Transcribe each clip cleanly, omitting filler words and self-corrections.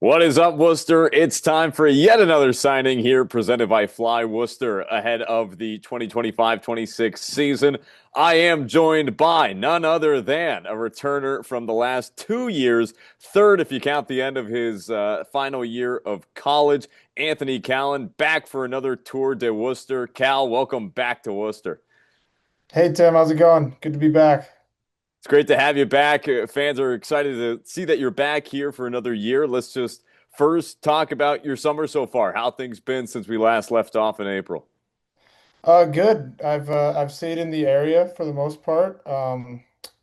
What is up, Worcester? It's time for yet another signing here presented by Fly Worcester ahead of the 2025-26 season. I am joined by none other than a returner from the last 2 years, third if you count the end of his final year of college, Anthony Callin, back for another tour de Worcester. Cal, welcome back to Worcester. Hey Tim, how's it going? Good to be back. It's great to have you back. Fans are excited to see that you're back here for another year. Let's just first talk about your summer so far. How things been since we last left off in April? Good. I've stayed in the area for the most part,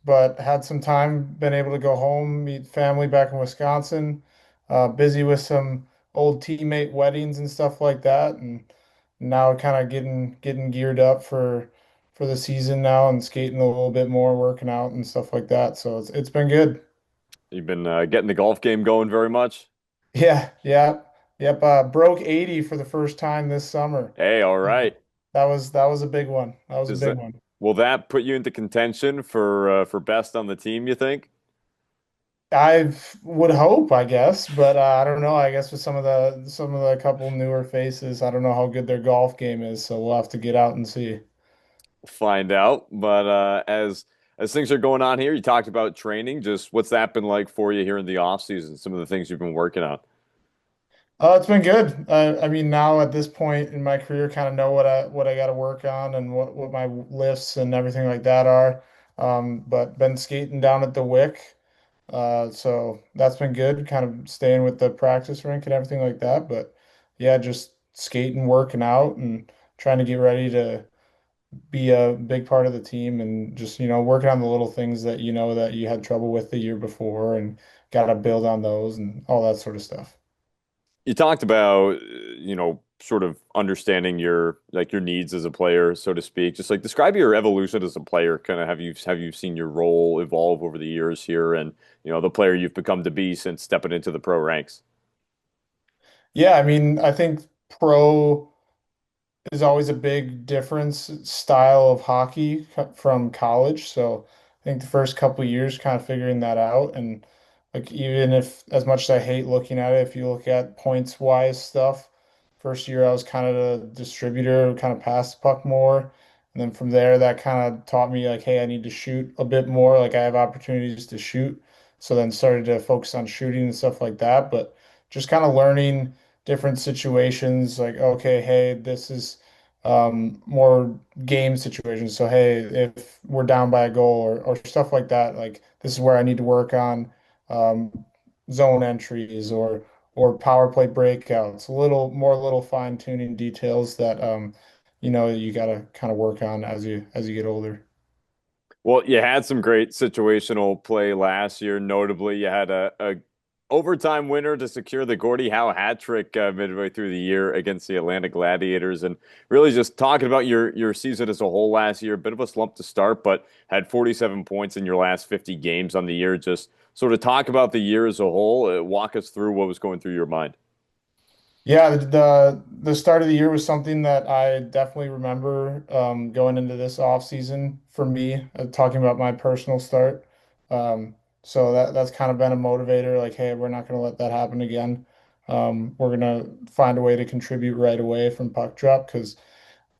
but had some time, been able to go home, meet family back in Wisconsin. Busy with some old teammate weddings and stuff like that, and now kind of getting geared up for the season now and skating a little bit more, working out and stuff like that. So it's been good. You've been getting the golf game going very much. Yeah, yeah, yep. Broke 80 for the first time this summer. Hey, all right. That was a big one. That was a Does big that one. will that put you into contention for best on the team, you think? I would hope, I guess, but I don't know. I guess with some of the couple newer faces, I don't know how good their golf game is, so we'll have to get out and see. Find out. But as things are going on here, you talked about training. Just what's that been like for you here in the off season? Some of the things you've been working on. It's been good. I mean, now at this point in my career, kind of know what I got to work on and what my lifts and everything like that are. But been skating down at the Wick, so that's been good. Kind of staying with the practice rink and everything like that. But yeah, just skating, working out, and trying to get ready to be a big part of the team and just, working on the little things that that you had trouble with the year before and got to build on those and all that sort of stuff. You talked about sort of understanding your needs as a player, so to speak. Just like describe your evolution as a player. Kind of have you seen your role evolve over the years here, and the player you've become to be since stepping into the pro ranks. Yeah, I mean, I think pro is always a big difference style of hockey from college. So I think the first couple of years kind of figuring that out. And like even if as much as I hate looking at it, if you look at points wise stuff, first year I was kind of a distributor, kind of pass the puck more. And then from there that kind of taught me like, hey, I need to shoot a bit more. Like I have opportunities to shoot. So then started to focus on shooting and stuff like that. But just kind of learning different situations like, okay, hey, this is more game situations. So, hey, if we're down by a goal or stuff like that, like this is where I need to work on zone entries or power play breakouts, a little fine tuning details that you got to kind of work on as you get older. Well, you had some great situational play last year. Notably, you had a overtime winner to secure the Gordie Howe hat trick midway through the year against the Atlanta Gladiators. And really just talking about your season as a whole last year, a bit of a slump to start, but had 47 points in your last 50 games on the year. Just sort of talk about the year as a whole. Walk us through what was going through your mind. Yeah, the start of the year was something that I definitely remember going into this off season for me, talking about my personal start. So that's kind of been a motivator, like, hey, we're not going to let that happen again. We're going to find a way to contribute right away from puck drop because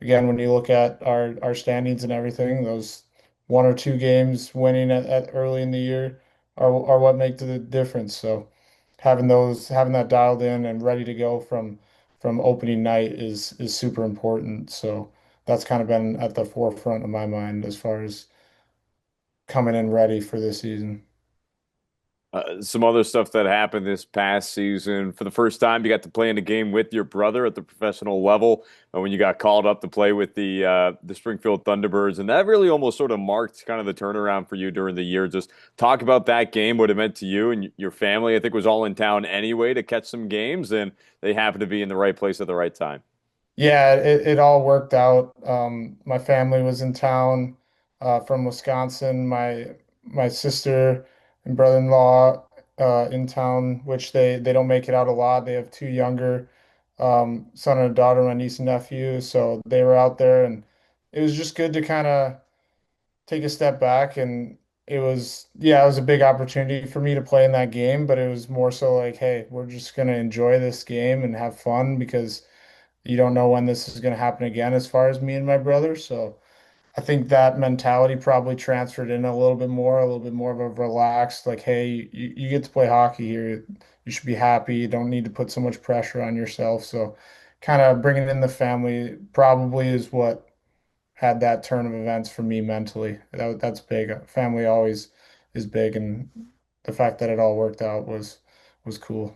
again, when you look at our standings and everything, those one or two games winning at early in the year are what make the difference. So having that dialed in and ready to go from opening night is super important. So that's kind of been at the forefront of my mind as far as coming in ready for this season. Some other stuff that happened this past season. For the first time, you got to play in a game with your brother at the professional level when you got called up to play with the Springfield Thunderbirds, and that really almost sort of marked kind of the turnaround for you during the year. Just talk about that game, what it meant to you and your family. I think was all in town anyway to catch some games, and they happened to be in the right place at the right time. Yeah, it all worked out. My family was in town from Wisconsin. My sister and brother-in-law in town, which they don't make it out a lot. They have two younger son and a daughter, my niece and nephew. So they were out there, and it was just good to kind of take a step back and it was a big opportunity for me to play in that game, but it was more so like, hey, we're just gonna enjoy this game and have fun because you don't know when this is gonna happen again as far as me and my brother. So I think that mentality probably transferred in a little bit more of a relaxed, like, hey, you get to play hockey here. You should be happy. You don't need to put so much pressure on yourself. So kind of bringing in the family probably is what had that turn of events for me mentally. That's big. Family always is big, and the fact that it all worked out was cool.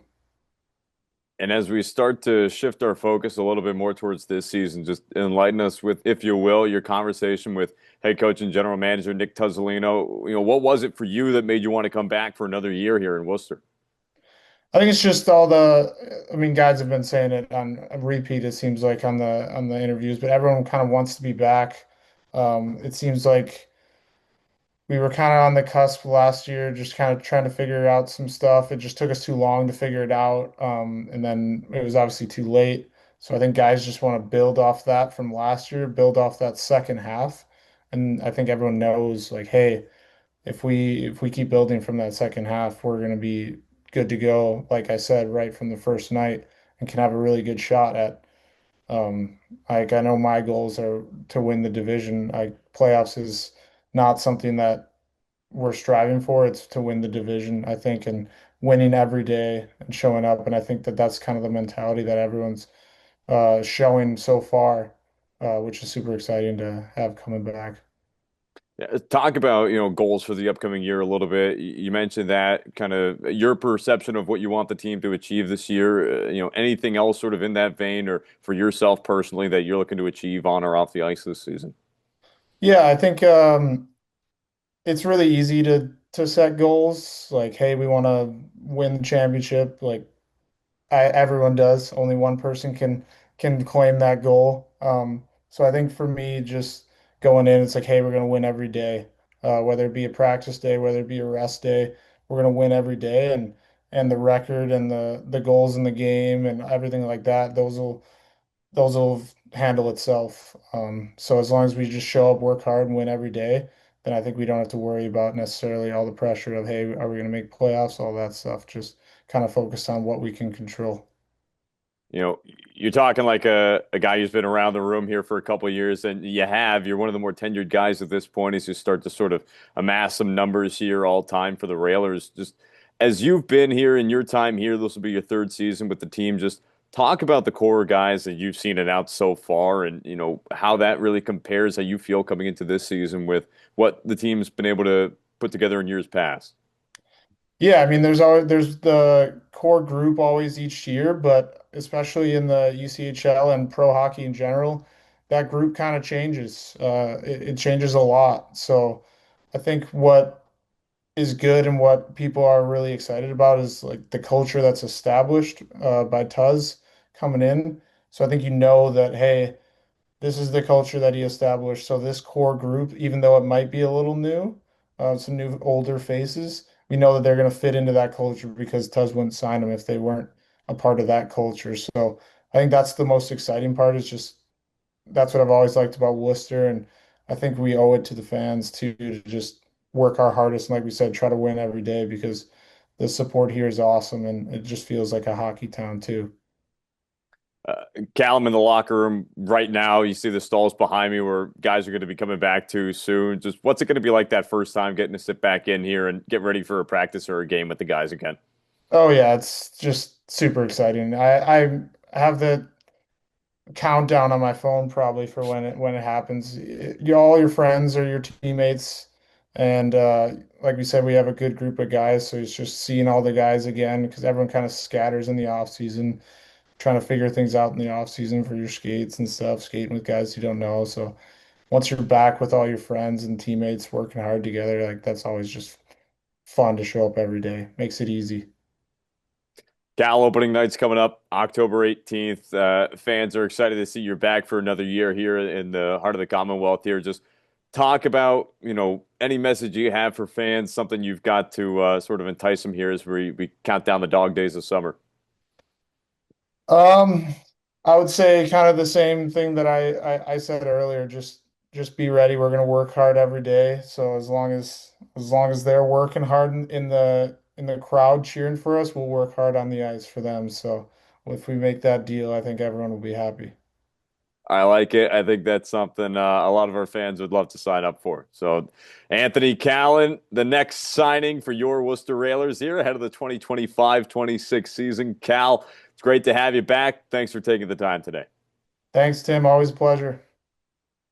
And as we start to shift our focus a little bit more towards this season, just enlighten us with, if you will, your conversation with head coach and general manager Nick Tuzzolino. What was it for you that made you want to come back for another year here in Worcester? I think it's just all the, I mean, guys have been saying it on a repeat, it seems like on the interviews, but everyone kind of wants to be back. It seems like we were kind of on the cusp last year, just kind of trying to figure out some stuff. It just took us too long to figure it out. And then it was obviously too late. So I think guys just want to build off that from last year, build off that second half. And I think everyone knows like, hey, if we keep building from that second half, we're going to be good to go, like I said, right from the first night and can have a really good shot at like I know my goals are to win the division. Like playoffs is not something that we're striving for. It's to win the division, I think, and winning every day and showing up. And I think that that's kind of the mentality that everyone's showing so far, which is super exciting to have coming back. Yeah, talk about, goals for the upcoming year a little bit. You mentioned that kind of your perception of what you want the team to achieve this year. Anything else sort of in that vein or for yourself personally that you're looking to achieve on or off the ice this season? Yeah, I think it's really easy to set goals like, hey, we want to win the championship. Like everyone does. Only one person can claim that goal. So I think for me, just going in, it's like, hey, we're gonna win every day, whether it be a practice day, whether it be a rest day, we're gonna win every day, and the record and the goals in the game and everything like that, those will handle itself. So as long as we just show up, work hard, and win every day, then I think we don't have to worry about necessarily all the pressure of, hey, are we gonna make playoffs, all that stuff. Just kind of focus on what we can control. You know, you're talking like a guy who's been around the room here for a couple of years, and you're one of the more tenured guys at this point as you start to sort of amass some numbers here all time for the Railers. Just as you've been here in your time here, this will be your third season with the team. Just talk about the core guys that you've seen it out so far, and how that really compares how you feel coming into this season with what the team's been able to put together in years past. Yeah, I mean, there's the core group always each year, but especially in the ECHL and pro hockey in general, that group kind of changes. It changes a lot. So I think what is good and what people are really excited about is like the culture that's established by Tuz coming in. So I think you know that, hey, this is the culture that he established. So this core group, even though it might be a little new, some new older faces, we know that they're going to fit into that culture because Tuz wouldn't sign them if they weren't a part of that culture. So I think that's the most exciting part is just that's what I've always liked about Worcester. And I think we owe it to the fans too to just work our hardest and like we said, try to win every day because the support here is awesome and it just feels like a hockey town too. Callum in the locker room right now. You see the stalls behind me where guys are going to be coming back to soon. Just what's it going to be like that first time getting to sit back in here and get ready for a practice or a game with the guys again? Oh yeah, it's just super exciting. I have the countdown on my phone probably for when it happens. All your friends or your teammates, and like we said, we have a good group of guys, so it's just seeing all the guys again because everyone kind of scatters in the off season, trying to figure things out in the off season for your skates and stuff, skating with guys you don't know. So once you're back with all your friends and teammates working hard together, like that's always just fun to show up every day. Makes it easy. Cal opening night's coming up October 18th. Fans are excited to see you're back for another year here in the heart of the Commonwealth here. Just talk about, any message you have for fans, something you've got to sort of entice them here as we count down the dog days of summer. Um, I would say kind of the same thing that I said earlier. Just just be ready. We're gonna work hard every day. So as long as they're working hard in the crowd cheering for us, we'll work hard on the ice for them. So if we make that deal, I think everyone will be happy. I like it. I think that's something a lot of our fans would love to sign up for. So, Anthony Callin, the next signing for your Worcester Railers here ahead of the 2025-26 season. Cal, it's great to have you back. Thanks for taking the time today. Thanks, Tim. Always a pleasure.